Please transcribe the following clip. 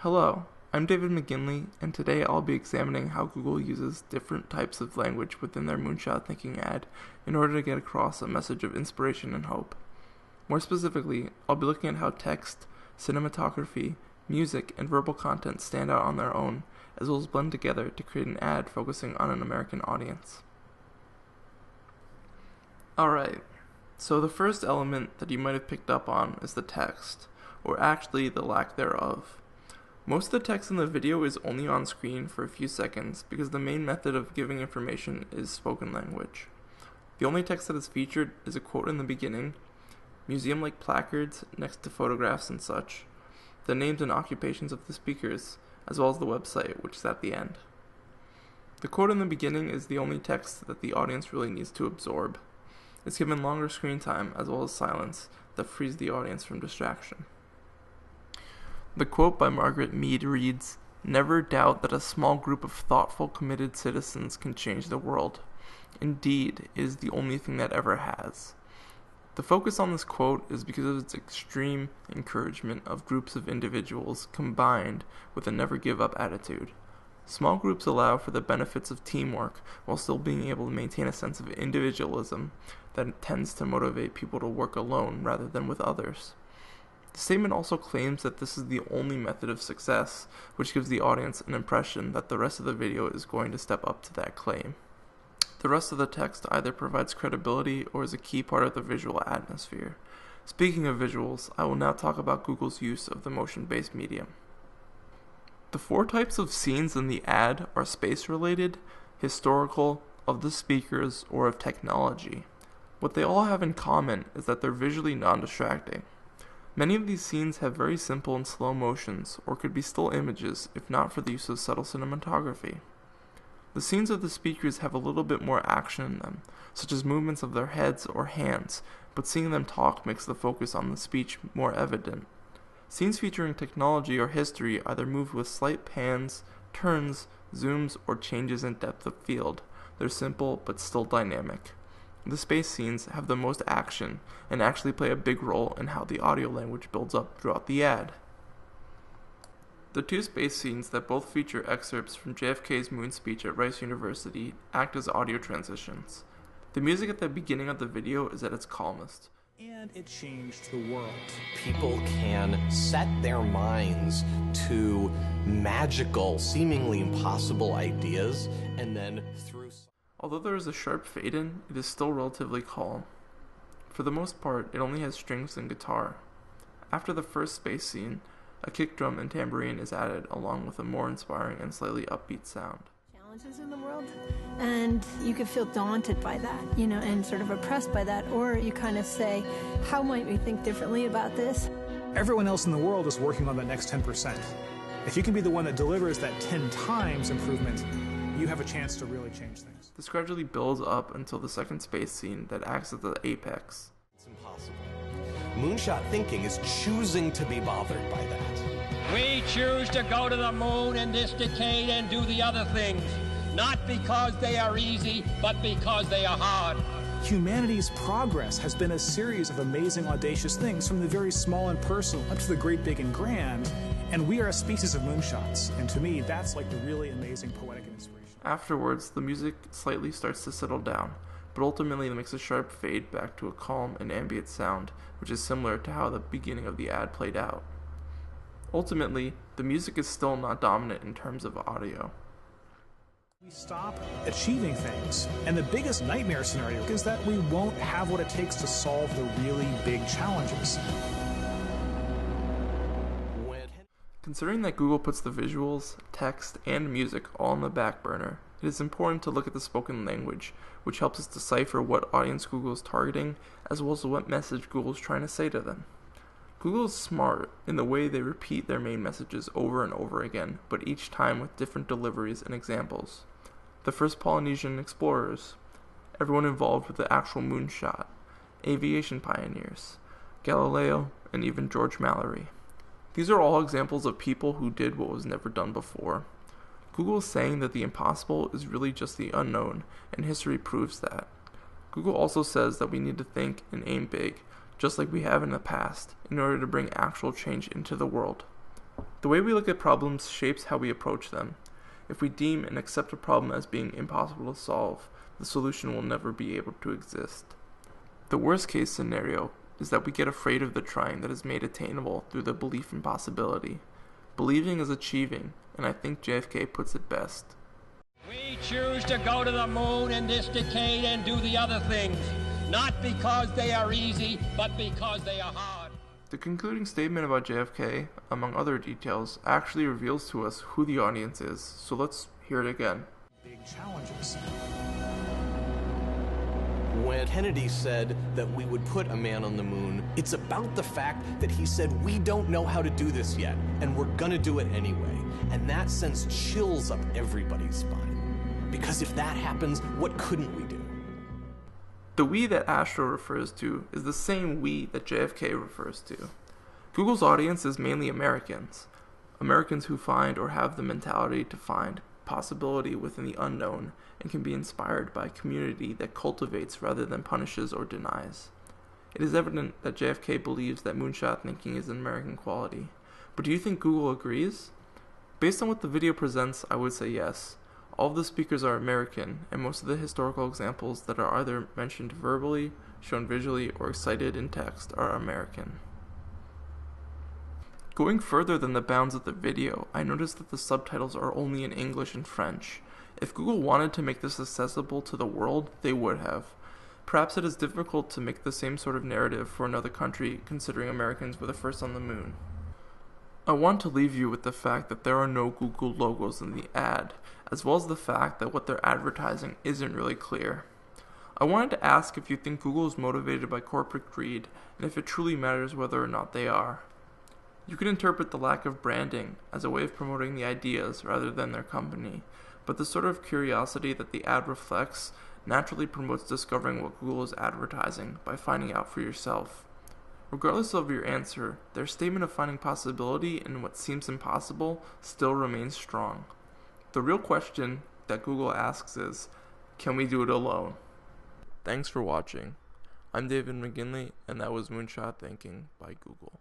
Hello, I'm David McGinley, and today I'll be examining how Google uses different types of language within their Moonshot Thinking ad in order to get across a message of inspiration and hope. More specifically, I'll be looking at how text, cinematography, music, and verbal content stand out on their own, as well as blend together to create an ad focusing on an American audience. Alright, so the first element that you might have picked up on is the text, or actually the lack thereof. Most of the text in the video is only on screen for a few seconds because the main method of giving information is spoken language. The only text that is featured is a quote in the beginning, museum-like placards next to photographs and such, the names and occupations of the speakers, as well as the website, which is at the end. The quote in the beginning is the only text that the audience really needs to absorb. It's given longer screen time as well as silence that frees the audience from distraction. The quote by Margaret Mead reads, "Never doubt that a small group of thoughtful, committed citizens can change the world. Indeed, it is the only thing that ever has." The focus on this quote is because of its extreme encouragement of groups of individuals combined with a never-give-up attitude. Small groups allow for the benefits of teamwork while still being able to maintain a sense of individualism that tends to motivate people to work alone rather than with others. The statement also claims that this is the only method of success, which gives the audience an impression that the rest of the video is going to step up to that claim. The rest of the text either provides credibility or is a key part of the visual atmosphere. Speaking of visuals, I will now talk about Google's use of the motion-based medium. The four types of scenes in the ad are space-related, historical, of the speakers, or of technology. What they all have in common is that they're visually non-distracting. Many of these scenes have very simple and slow motions, or could be still images if not for the use of subtle cinematography. The scenes of the speakers have a little bit more action in them, such as movements of their heads or hands, but seeing them talk makes the focus on the speech more evident. Scenes featuring technology or history either move with slight pans, turns, zooms, or changes in depth of field. They're simple but still dynamic. The space scenes have the most action and actually play a big role in how the audio language builds up throughout the ad. The two space scenes that both feature excerpts from JFK's moon speech at Rice University act as audio transitions. The music at the beginning of the video is at its calmest. And it changed the world. People can set their minds to magical, seemingly impossible ideas, and then through... Although there is a sharp fade-in, it is still relatively calm. For the most part, it only has strings and guitar. After the first space scene, a kick drum and tambourine is added along with a more inspiring and slightly upbeat sound. Challenges in the world, and you could feel daunted by that, and sort of oppressed by that, or you kind of say, how might we think differently about this? Everyone else in the world is working on that next 10%. If you can be the one that delivers that 10 times improvement, you have a chance to really change things. This gradually builds up until the second space scene that acts as the apex. It's impossible. Moonshot Thinking is choosing to be bothered by that. We choose to go to the moon in this decade and do the other things, not because they are easy, but because they are hard. Humanity's progress has been a series of amazing, audacious things, from the very small and personal up to the great, big, and grand, and we are a species of moonshots, and to me, that's like the really amazing poetic inspiration. Afterwards, the music slightly starts to settle down, but ultimately it makes a sharp fade back to a calm and ambient sound, which is similar to how the beginning of the ad played out. Ultimately, the music is still not dominant in terms of audio. We stop achieving things, and the biggest nightmare scenario is that we won't have what it takes to solve the really big challenges. Considering that Google puts the visuals, text, and music all on the back burner, it is important to look at the spoken language, which helps us decipher what audience Google is targeting, as well as what message Google is trying to say to them. Google is smart in the way they repeat their main messages over and over again, but each time with different deliveries and examples. The first Polynesian explorers, everyone involved with the actual moonshot, aviation pioneers, Galileo, and even George Mallory. These are all examples of people who did what was never done before. Google is saying that the impossible is really just the unknown, and history proves that. Google also says that we need to think and aim big, just like we have in the past, in order to bring actual change into the world. The way we look at problems shapes how we approach them. If we deem and accept a problem as being impossible to solve, the solution will never be able to exist. The worst case scenario is that we get afraid of the trying that is made attainable through the belief in possibility. Believing is achieving, and I think JFK puts it best. We choose to go to the moon in this decade and do the other things, not because they are easy, but because they are hard. The concluding statement about JFK, among other details, actually reveals to us who the audience is, so let's hear it again. Big challenges. When Kennedy said that we would put a man on the moon, it's about the fact that he said, we don't know how to do this yet, and we're gonna do it anyway. And that sends chills up everybody's spine. Because if that happens, what couldn't we do? The we that Astro refers to is the same we that JFK refers to. Google's audience is mainly Americans. Americans who find or have the mentality to find possibility within the unknown and can be inspired by a community that cultivates rather than punishes or denies. It is evident that JFK believes that moonshot thinking is an American quality. But do you think Google agrees? Based on what the video presents, I would say yes. All of the speakers are American, and most of the historical examples that are either mentioned verbally, shown visually, or cited in text are American. Going further than the bounds of the video, I noticed that the subtitles are only in English and French. If Google wanted to make this accessible to the world, they would have. Perhaps it is difficult to make the same sort of narrative for another country, considering Americans were the first on the moon. I want to leave you with the fact that there are no Google logos in the ad, as well as the fact that what they're advertising isn't really clear. I wanted to ask if you think Google is motivated by corporate greed, and if it truly matters whether or not they are. You can interpret the lack of branding as a way of promoting the ideas rather than their company, but the sort of curiosity that the ad reflects naturally promotes discovering what Google is advertising by finding out for yourself. Regardless of your answer, their statement of finding possibility in what seems impossible still remains strong. The real question that Google asks is, can we do it alone? Thanks for watching. I'm David McGinley, and that was Moonshot Thinking by Google.